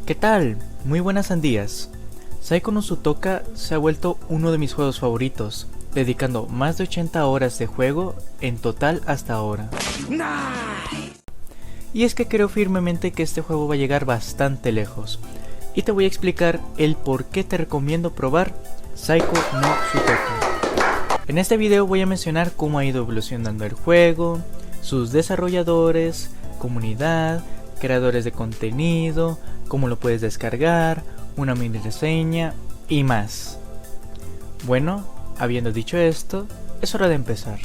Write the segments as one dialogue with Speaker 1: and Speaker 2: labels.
Speaker 1: ¿Qué tal? Muy buenas sandías. Saiko no Sutoka se ha vuelto uno de mis juegos favoritos, dedicando más de 80 horas de juego en total hasta ahora. Y es que creo firmemente que este juego va a llegar bastante lejos, y te voy a explicar el por qué te recomiendo probar Saiko no Sutoka. En este video voy a mencionar cómo ha ido evolucionando el juego, sus desarrolladores, comunidad, creadores de contenido, cómo lo puedes descargar, una mini reseña y más. Bueno, habiendo dicho esto, es hora de empezar.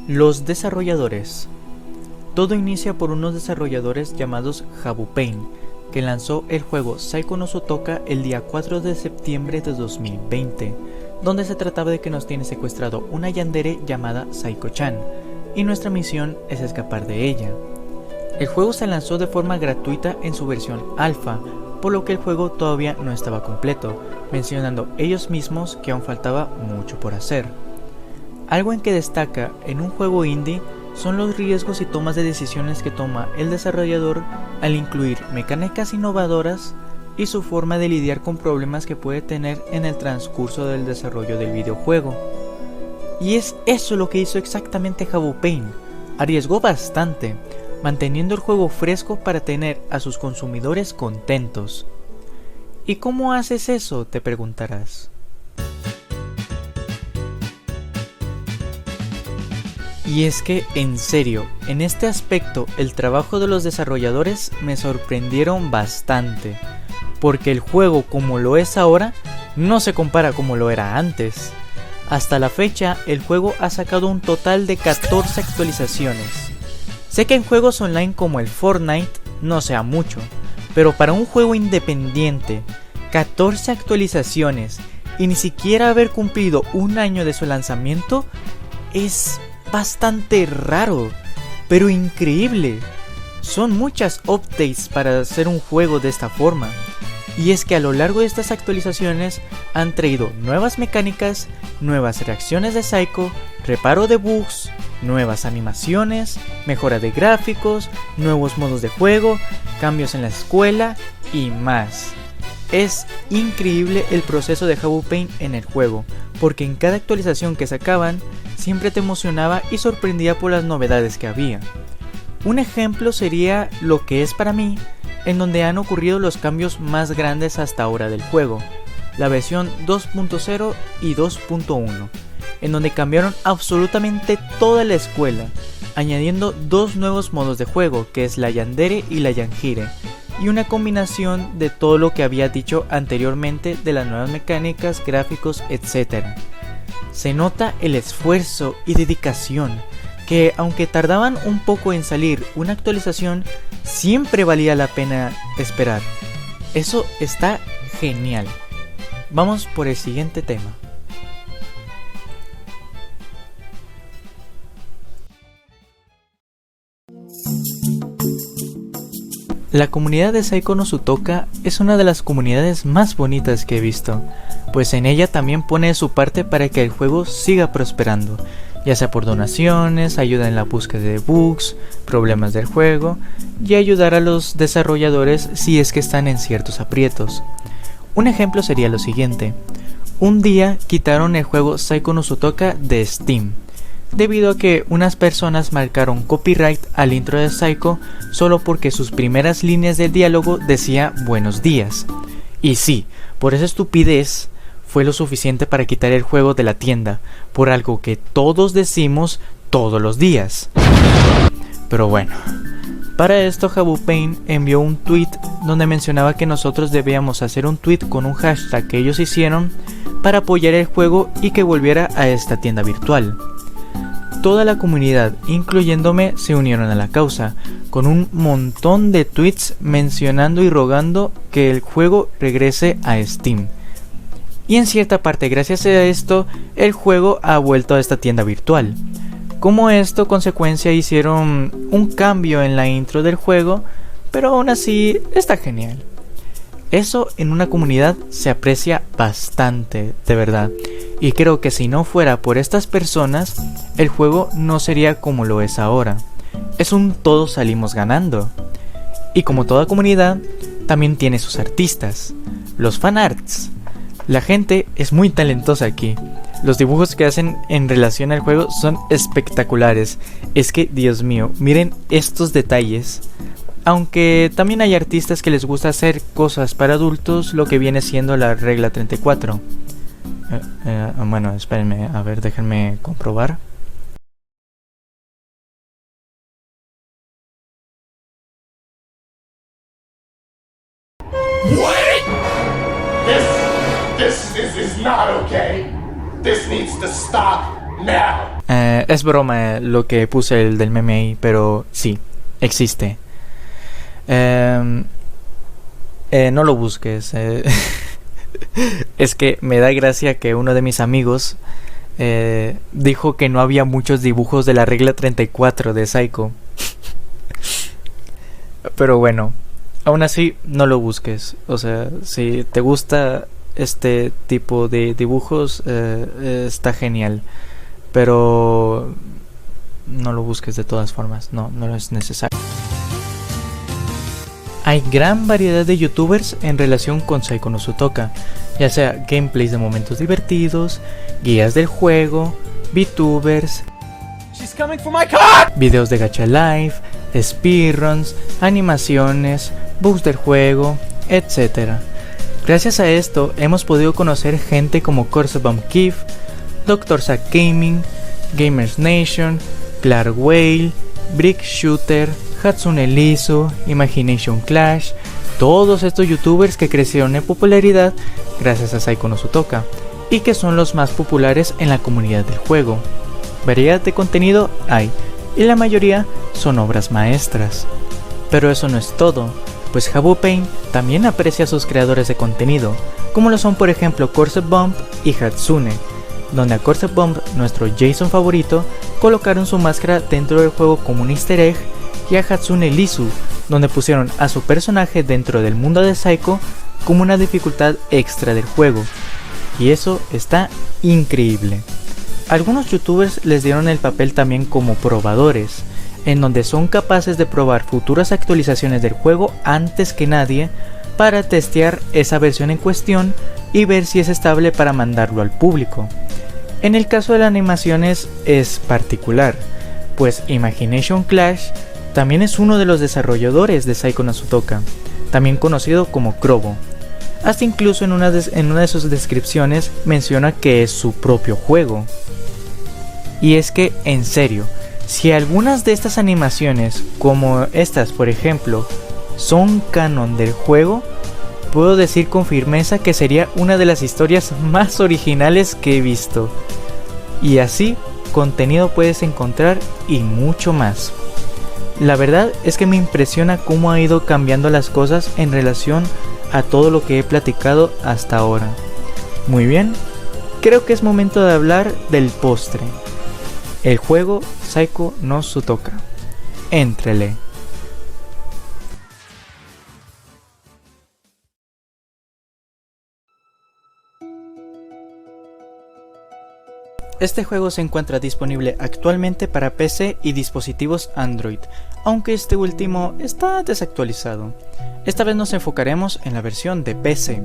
Speaker 1: Los desarrolladores. Todo inicia por unos desarrolladores llamados Habu Pain, que lanzó el juego Saiko no Sutoka el día 4 de septiembre de 2020, donde se trataba de que nos tiene secuestrado una yandere llamada Saiko-chan, y nuestra misión es escapar de ella. El juego se lanzó de forma gratuita en su versión alfa, por lo que el juego todavía no estaba completo, mencionando ellos mismos que aún faltaba mucho por hacer. Algo en que destaca en un juego indie son los riesgos y tomas de decisiones que toma el desarrollador al incluir mecánicas innovadoras y su forma de lidiar con problemas que puede tener en el transcurso del desarrollo del videojuego. Y es eso lo que hizo exactamente Habu Pain. Arriesgó bastante, manteniendo el juego fresco para tener a sus consumidores contentos. ¿Y cómo haces eso?, te preguntarás. Y es que, en serio, en este aspecto el trabajo de los desarrolladores me sorprendieron bastante, porque el juego como lo es ahora no se compara como lo era antes. Hasta la fecha el juego ha sacado un total de 14 actualizaciones. Sé que en juegos online como el Fortnite no sea mucho, pero para un juego independiente, 14 actualizaciones y ni siquiera haber cumplido un año de su lanzamiento es bastante raro, pero increíble. Son muchas updates para hacer un juego de esta forma. Y es que a lo largo de estas actualizaciones han traído nuevas mecánicas, nuevas reacciones de Saiko, reparo de bugs, nuevas animaciones, mejora de gráficos, nuevos modos de juego, cambios en la escuela y más. Es increíble el proceso de Habu Pain en el juego, porque en cada actualización que sacaban siempre te emocionaba y sorprendía por las novedades que había. Un ejemplo sería lo que es para mí, en donde han ocurrido los cambios más grandes hasta ahora del juego, la versión 2.0 y 2.1, en donde cambiaron absolutamente toda la escuela, añadiendo dos nuevos modos de juego, que es la yandere y la yanjire, y una combinación de todo lo que había dicho anteriormente de las nuevas mecánicas, gráficos, etc. Se nota el esfuerzo y dedicación, que aunque tardaban un poco en salir una actualización, siempre valía la pena esperar. Eso está genial. Vamos por el siguiente tema. La comunidad de Saiko no Sutoka es una de las comunidades más bonitas que he visto, pues en ella también pone de su parte para que el juego siga prosperando, ya sea por donaciones, ayuda en la búsqueda de bugs, problemas del juego y ayudar a los desarrolladores si es que están en ciertos aprietos. Un ejemplo sería lo siguiente: un día quitaron el juego Saiko no Sutoka de Steam, debido a que unas personas marcaron copyright al intro de Saiko solo porque sus primeras líneas del diálogo decía buenos días. Y sí, por esa estupidez fue lo suficiente para quitar el juego de la tienda, por algo que todos decimos todos los días. Pero bueno, para esto Habu Pain envió un tweet donde mencionaba que nosotros debíamos hacer un tweet con un hashtag que ellos hicieron para apoyar el juego y que volviera a esta tienda virtual. Toda la comunidad, incluyéndome, se unieron a la causa, con un montón de tweets mencionando y rogando que el juego regrese a Steam. Y en cierta parte, gracias a esto, el juego ha vuelto a esta tienda virtual. Como esto, consecuencia, hicieron un cambio en la intro del juego, pero aún así está genial. Eso en una comunidad se aprecia bastante, de verdad. Y creo que si no fuera por estas personas, el juego no sería como lo es ahora. Es un todos salimos ganando. Y como toda comunidad, también tiene sus artistas, los fanarts. La gente es muy talentosa aquí. Los dibujos que hacen en relación al juego son espectaculares. Es que, Dios mío, miren estos detalles. Aunque también hay artistas que les gusta hacer cosas para adultos, lo que viene siendo la regla 34. Bueno, espérenme, a ver, déjenme comprobar.
Speaker 2: Wait! This is not okay. This needs to stop now.
Speaker 1: Es broma lo que puse el del meme ahí, pero sí, existe. No lo busques. Es que me da gracia que uno de mis amigos dijo que no había muchos dibujos de la regla 34 de Psycho. Pero bueno, aún así no lo busques. O sea, si te gusta este tipo de dibujos, está genial. Pero no lo busques de todas formas. No es necesario. Hay gran variedad de youtubers en relación con Psycho no Sutoka, ya sea gameplays de momentos divertidos, guías del juego, VTubers, videos de gacha live, speedruns, animaciones, bugs del juego, etc. Gracias a esto hemos podido conocer gente como Corsebomb Keith, Dr. Zack Gaming, Gamers Nation, Clark Whale, Brick Shooter, Hatsune Lisu, Imagination Clash, todos estos youtubers que crecieron en popularidad gracias a Psycho no Sutoka y que son los más populares en la comunidad del juego. Variedad de contenido hay y la mayoría son obras maestras. Pero eso no es todo, pues Habupain también aprecia a sus creadores de contenido, como lo son por ejemplo Corsebomb y Hatsune, donde a Corsebomb, nuestro Jason favorito, colocaron su máscara dentro del juego como un easter egg, y a Hatsune Lisu, donde pusieron a su personaje dentro del mundo de Psycho como una dificultad extra del juego, y eso está increíble. Algunos youtubers les dieron el papel también como probadores, en donde son capaces de probar futuras actualizaciones del juego antes que nadie para testear esa versión en cuestión y ver si es estable para mandarlo al público. En el caso de las animaciones es particular, pues Imagination Clash también es uno de los desarrolladores de Psycho no Sutoka, también conocido como Crobo. Hasta incluso en una de sus descripciones menciona que es su propio juego. Y es que, en serio, si algunas de estas animaciones, como estas por ejemplo, son canon del juego, puedo decir con firmeza que sería una de las historias más originales que he visto. Y así, contenido puedes encontrar y mucho más. La verdad es que me impresiona cómo ha ido cambiando las cosas en relación a todo lo que he platicado hasta ahora. Muy bien, creo que es momento de hablar del postre. El juego Psycho no Sutoka. Éntrele. Este juego se encuentra disponible actualmente para PC y dispositivos Android, aunque este último está desactualizado. Esta vez nos enfocaremos en la versión de PC.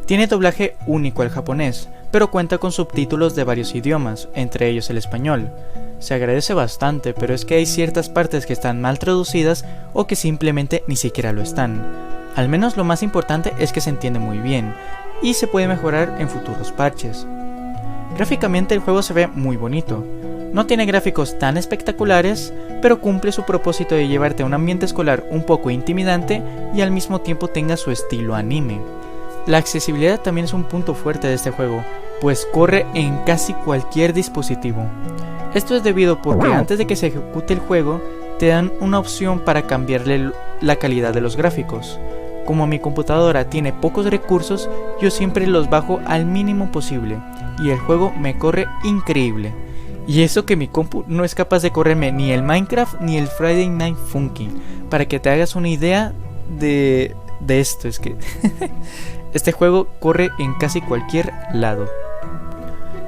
Speaker 1: Tiene doblaje único al japonés, pero cuenta con subtítulos de varios idiomas, entre ellos el español. Se agradece bastante, pero es que hay ciertas partes que están mal traducidas o que simplemente ni siquiera lo están. Al menos lo más importante es que se entiende muy bien, y se puede mejorar en futuros parches. Gráficamente el juego se ve muy bonito. No tiene gráficos tan espectaculares, pero cumple su propósito de llevarte a un ambiente escolar un poco intimidante y al mismo tiempo tenga su estilo anime. La accesibilidad también es un punto fuerte de este juego, pues corre en casi cualquier dispositivo. Esto es debido porque antes de que se ejecute el juego, te dan una opción para cambiarle la calidad de los gráficos. Como mi computadora tiene pocos recursos, yo siempre los bajo al mínimo posible, y el juego me corre increíble. Y eso que mi compu no es capaz de correrme ni el Minecraft ni el Friday Night Funkin', para que te hagas una idea de de esto es que este juego corre en casi cualquier lado.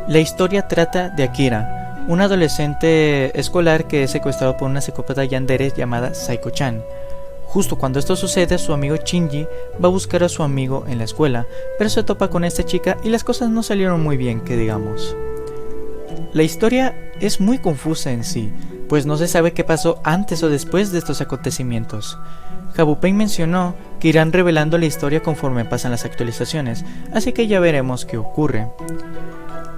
Speaker 1: La historia trata de Akira, un adolescente escolar que es secuestrado por una psicópata yandere llamada Saiko-chan. Justo cuando esto sucede, su amigo Shinji va a buscar a su amigo en la escuela, pero se topa con esta chica y las cosas no salieron muy bien, que digamos. La historia es muy confusa en sí, pues no se sabe qué pasó antes o después de estos acontecimientos. Jabupain mencionó que irán revelando la historia conforme pasan las actualizaciones, así que ya veremos qué ocurre.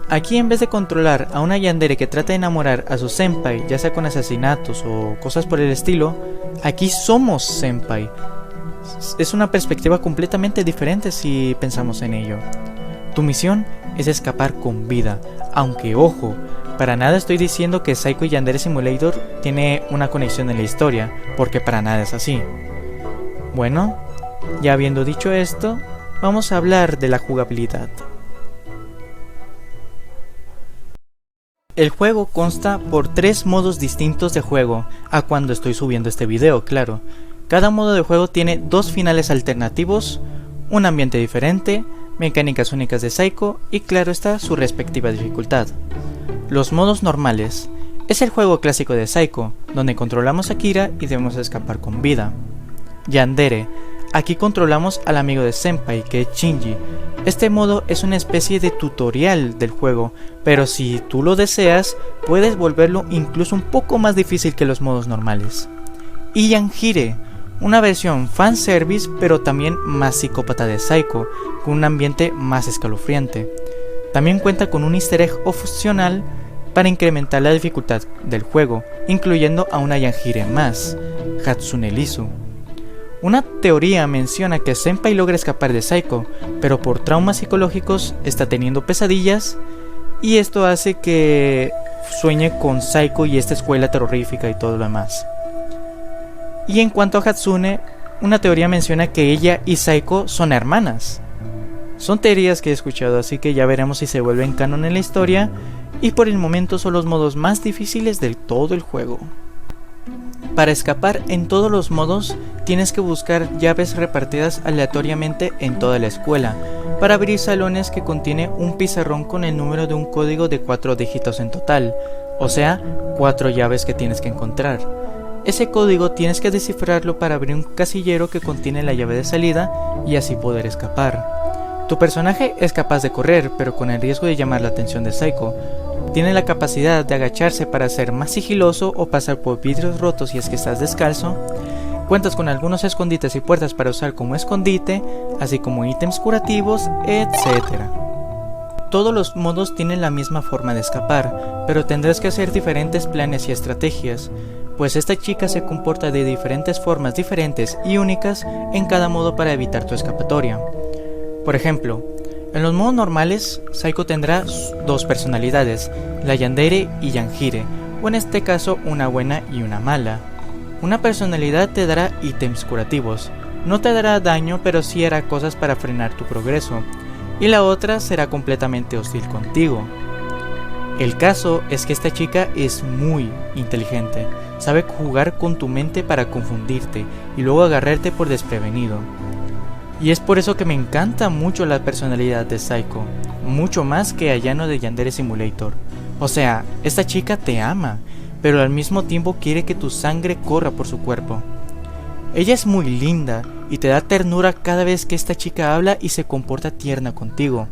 Speaker 1: Aquí, en vez de controlar a una yandere que trata de enamorar a su senpai, ya sea con asesinatos o cosas por el estilo, aquí somos senpai. Es una perspectiva completamente diferente si pensamos en ello. Tu misión es escapar con vida, aunque ojo, para nada estoy diciendo que Saiko Yandere Simulator tiene una conexión en la historia, porque para nada es así. Bueno, ya habiendo dicho esto, vamos a hablar de la jugabilidad. El juego consta por 3 modos distintos de juego, a cuando estoy subiendo este video, claro. Cada modo de juego tiene 2 finales alternativos, un ambiente diferente, mecánicas únicas de Saiko y claro está su respectiva dificultad. Los modos normales. Es el juego clásico de Saiko, donde controlamos a Akira y debemos escapar con vida. Yandere. Aquí controlamos al amigo de Senpai, que es Shinji. Este modo es una especie de tutorial del juego, pero si tú lo deseas, puedes volverlo incluso un poco más difícil que los modos normales. Y Yanjire, una versión fanservice, pero también más psicópata de Saiko, con un ambiente más escalofriante. También cuenta con un easter egg opcional para incrementar la dificultad del juego, incluyendo a una Yanjire más, Hatsune Lisu. Una teoría menciona que Senpai logra escapar de Saiko, pero por traumas psicológicos está teniendo pesadillas y esto hace que sueñe con Saiko y esta escuela terrorífica y todo lo demás. Y en cuanto a Hatsune, una teoría menciona que ella y Saiko son hermanas. Son teorías que he escuchado, así que ya veremos si se vuelven canon en la historia, y por el momento son los modos más difíciles de todo el juego. Para escapar en todos los modos, tienes que buscar llaves repartidas aleatoriamente en toda la escuela, para abrir salones que contiene un pizarrón con el número de un código de 4 dígitos en total, o sea, 4 llaves que tienes que encontrar. Ese código tienes que descifrarlo para abrir un casillero que contiene la llave de salida y así poder escapar. Tu personaje es capaz de correr, pero con el riesgo de llamar la atención de Saiko. Tiene la capacidad de agacharse para ser más sigiloso o pasar por vidrios rotos si es que estás descalzo. Cuentas con algunos escondites y puertas para usar como escondite, así como ítems curativos, etc. Todos los modos tienen la misma forma de escapar, pero tendrás que hacer diferentes planes y estrategias, pues esta chica se comporta de diferentes formas diferentes y únicas en cada modo para evitar tu escapatoria. Por ejemplo, en los modos normales, Saiko tendrá 2 personalidades, la Yandere y Yanjire, o en este caso una buena y una mala. Una personalidad te dará ítems curativos, no te dará daño pero sí hará cosas para frenar tu progreso, y la otra será completamente hostil contigo. El caso es que esta chica es muy inteligente, sabe jugar con tu mente para confundirte y luego agarrarte por desprevenido. Y es por eso que me encanta mucho la personalidad de Saiko, mucho más que Ayano de Yandere Simulator. O sea, esta chica te ama, pero al mismo tiempo quiere que tu sangre corra por su cuerpo. Ella es muy linda y te da ternura cada vez que esta chica habla y se comporta tierna contigo.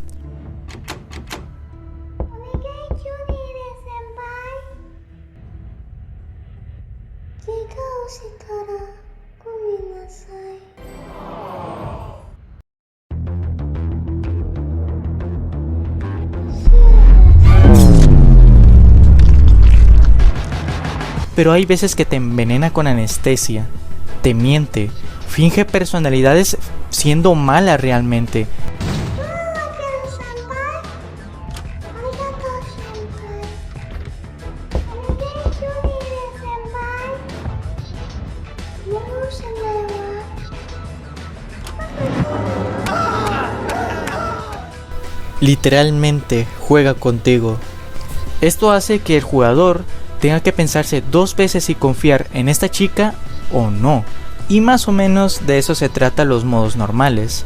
Speaker 1: Pero hay veces que te envenena con anestesia, te miente, finge personalidades siendo mala realmente. Literalmente juega contigo. Esto hace que el jugador tenga que pensarse 2 veces si confiar en esta chica o no, Y más o menos de eso se trata los modos normales.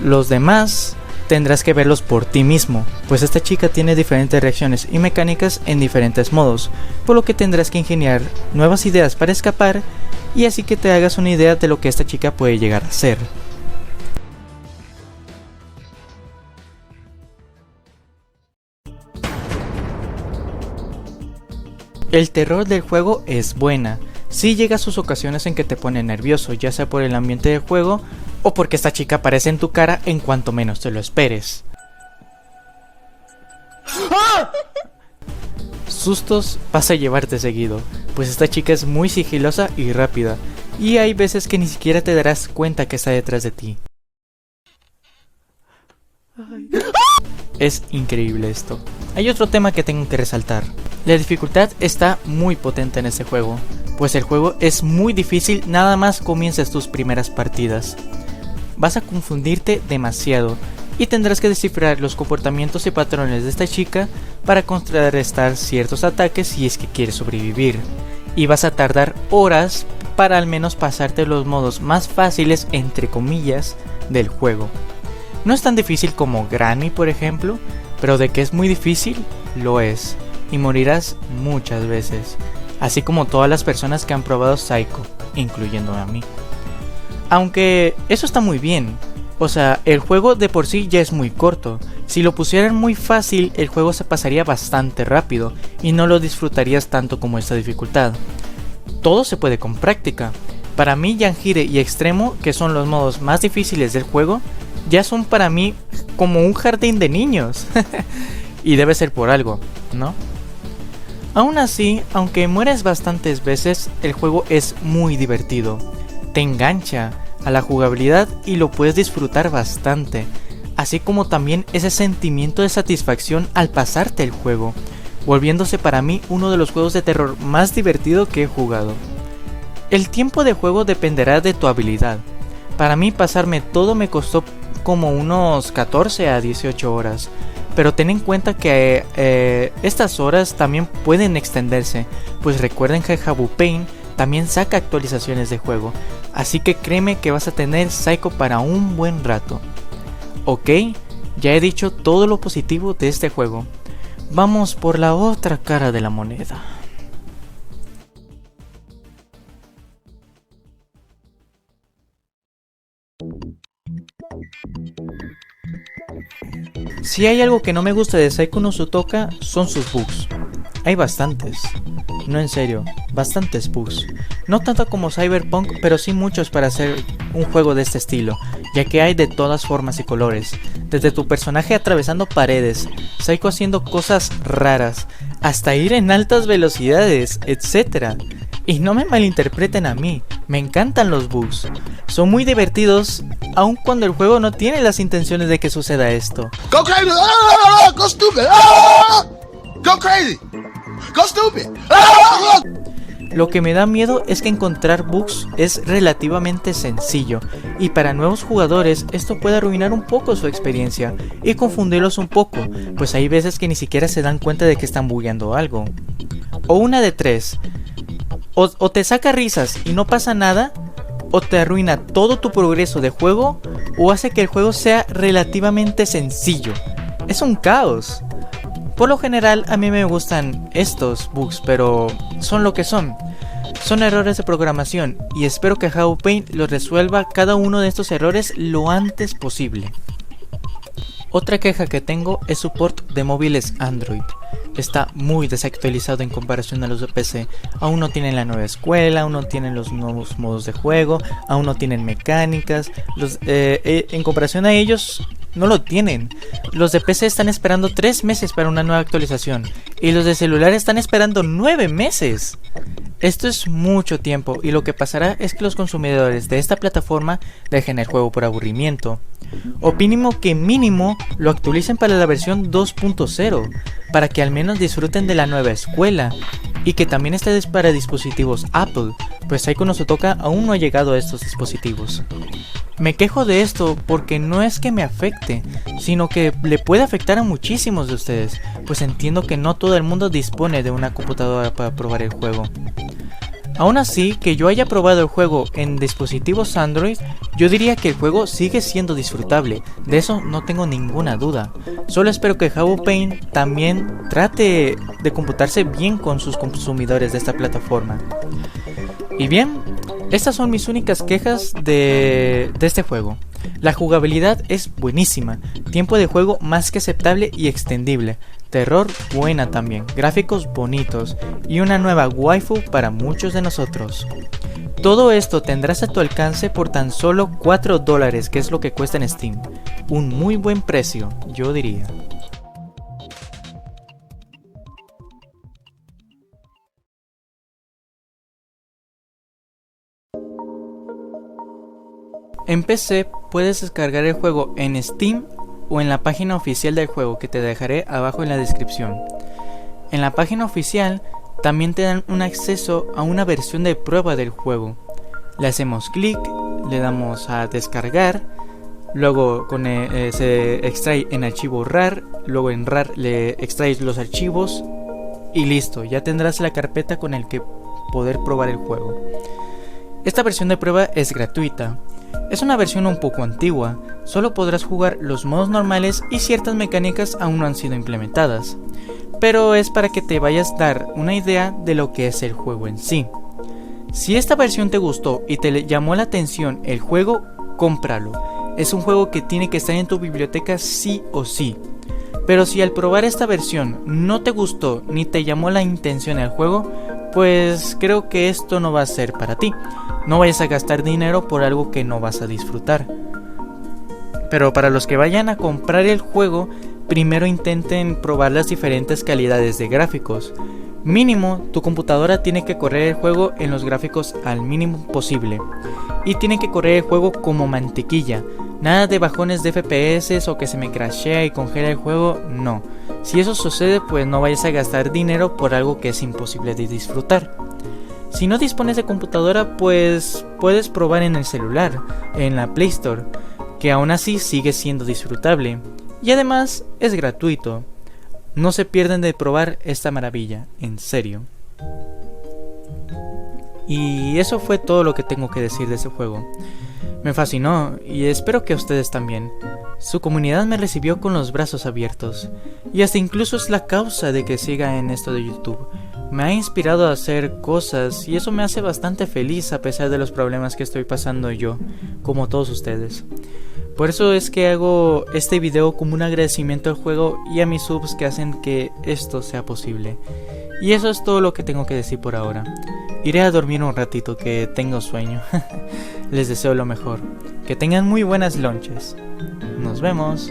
Speaker 1: Los demás tendrás que verlos por ti mismo, pues esta chica tiene diferentes reacciones y mecánicas en diferentes modos, por lo que tendrás que ingeniar nuevas ideas para escapar y así que te hagas una idea de lo que esta chica puede llegar a ser. El terror del juego es buena. Sí llega a sus ocasiones en que te pone nervioso, ya sea por el ambiente del juego o porque esta chica aparece en tu cara en cuanto menos te lo esperes. Sustos vas a llevarte seguido, pues esta chica es muy sigilosa y rápida, y hay veces que ni siquiera te darás cuenta que está detrás de ti. Es increíble esto. Hay otro tema que tengo que resaltar. La dificultad está muy potente en este juego, pues el juego es muy difícil nada más comienzas tus primeras partidas. Vas a confundirte demasiado y tendrás que descifrar los comportamientos y patrones de esta chica para contrarrestar ciertos ataques si es que quieres sobrevivir. Y vas a tardar horas para al menos pasarte los modos más fáciles entre comillas del juego. No es tan difícil como Granny por ejemplo, pero de que es muy difícil, lo es. Y morirás muchas veces, así como todas las personas que han probado Psycho, incluyéndome a mí. Aunque eso está muy bien, o sea, el juego de por sí ya es muy corto. Si lo pusieran muy fácil, el juego se pasaría bastante rápido y no lo disfrutarías tanto como esta dificultad. Todo se puede con práctica. Para mí, Yanjire y Extremo, que son los modos más difíciles del juego, ya son para mí como un jardín de niños. Y debe ser por algo, ¿no? Aún así, aunque mueres bastantes veces, el juego es muy divertido. Te engancha a la jugabilidad y lo puedes disfrutar bastante, así como también ese sentimiento de satisfacción al pasarte el juego, volviéndose para mí uno de los juegos de terror más divertido que he jugado. El tiempo de juego dependerá de tu habilidad. Para mí pasarme todo me costó como unos 14 a 18 horas, pero ten en cuenta que estas horas también pueden extenderse, pues recuerden que Habbo Paint también saca actualizaciones de juego, así que créeme que vas a tener Psycho para un buen rato. Ok, ya he dicho todo lo positivo de este juego, vamos por la otra cara de la moneda. Si hay algo que no me gusta de Psycho no Zutoka son sus bugs. Hay bastantes. No, en serio, bastantes bugs. No tanto como Cyberpunk, pero sí muchos para hacer un juego de este estilo, ya que hay de todas formas y colores. Desde tu personaje atravesando paredes, Psycho haciendo cosas raras, hasta ir en altas velocidades, etc. Y no me malinterpreten a mí, me encantan los bugs. Son muy divertidos, aun cuando el juego no tiene las intenciones de que suceda esto.
Speaker 3: Go crazy! Ah! Go stupid! Ah! Go crazy! Go stupid! Ah!
Speaker 1: Lo que me da miedo es que encontrar bugs es relativamente sencillo, y para nuevos jugadores esto puede arruinar un poco su experiencia y confundirlos un poco, pues hay veces que ni siquiera se dan cuenta de que están bugueando algo. O una de tres, o te saca risas y no pasa nada, o te arruina todo tu progreso de juego, o hace que el juego sea relativamente sencillo. Es un caos. Por lo general a mí me gustan estos bugs, pero son lo que son. Son errores de programación y espero que Habbo Paint los resuelva cada uno de estos errores lo antes posible. Otra queja que tengo es su port de móviles Android. Está muy desactualizado en comparación a los de PC. Aún no tienen la nueva escuela, aún no tienen los nuevos modos de juego, aún no tienen mecánicas. En comparación a ellos, no lo tienen. Los de PC están esperando 3 meses para una nueva actualización y los de celular están esperando 9 meses. Esto es mucho tiempo y lo que pasará es que los consumidores de esta plataforma dejen el juego por aburrimiento. Opino que mínimo lo actualicen para la versión 2.0 para que al menos disfruten de la nueva escuela y que también esté para dispositivos Apple, pues Psycho no Zutoka aún no ha llegado a estos dispositivos. Me quejo de esto porque no es que me afecte, sino que le puede afectar a muchísimos de ustedes, pues entiendo que no todo el mundo dispone de una computadora para probar el juego. Aún así, que yo haya probado el juego en dispositivos Android, yo diría que el juego sigue siendo disfrutable, de eso no tengo ninguna duda. Solo espero que Habbo Paint también trate de computarse bien con sus consumidores de esta plataforma. Y bien, estas son mis únicas quejas de este juego. La jugabilidad es buenísima, tiempo de juego más que aceptable y extendible, terror buena también, gráficos bonitos y una nueva waifu para muchos de nosotros. Todo esto tendrás a tu alcance por tan solo $4, que es lo que cuesta en Steam. Un muy buen precio, yo diría. En PC puedes descargar el juego en Steam o en la página oficial del juego, que te dejaré abajo en la descripción. En la página oficial también te dan un acceso a una versión de prueba del juego. Le hacemos clic, le damos a descargar, luego se extrae en archivo RAR, luego en RAR le extraes los archivos y listo, ya tendrás la carpeta con el que poder probar el juego. Esta versión de prueba es gratuita. Es una versión un poco antigua, solo podrás jugar los modos normales y ciertas mecánicas aún no han sido implementadas, pero es para que te vayas a dar una idea de lo que es el juego en sí. Si esta versión te gustó y te llamó la atención el juego, cómpralo. Es un juego que tiene que estar en tu biblioteca sí o sí. Pero si al probar esta versión no te gustó ni te llamó la atención el juego, pues creo que esto no va a ser para ti. No vayas a gastar dinero por algo que no vas a disfrutar. Pero para los que vayan a comprar el juego, primero intenten probar las diferentes calidades de gráficos. Mínimo, tu computadora tiene que correr el juego en los gráficos al mínimo posible. Y tiene que correr el juego como mantequilla. Nada de bajones de FPS o que se me crashea y congela el juego, no. Si eso sucede, pues no vayas a gastar dinero por algo que es imposible de disfrutar. Si no dispones de computadora, pues puedes probar en el celular, en la Play Store, que aún así sigue siendo disfrutable. Y además es gratuito. No se pierden de probar esta maravilla, en serio. Y eso fue todo lo que tengo que decir de ese juego. Me fascinó y espero que a ustedes también. Su comunidad me recibió con los brazos abiertos. Y hasta incluso es la causa de que siga en esto de YouTube. Me ha inspirado a hacer cosas y eso me hace bastante feliz a pesar de los problemas que estoy pasando yo, como todos ustedes. Por eso es que hago este video como un agradecimiento al juego y a mis subs que hacen que esto sea posible. Y eso es todo lo que tengo que decir por ahora. Iré a dormir un ratito, que tengo sueño. Les deseo lo mejor. Que tengan muy buenas noches. Nos vemos.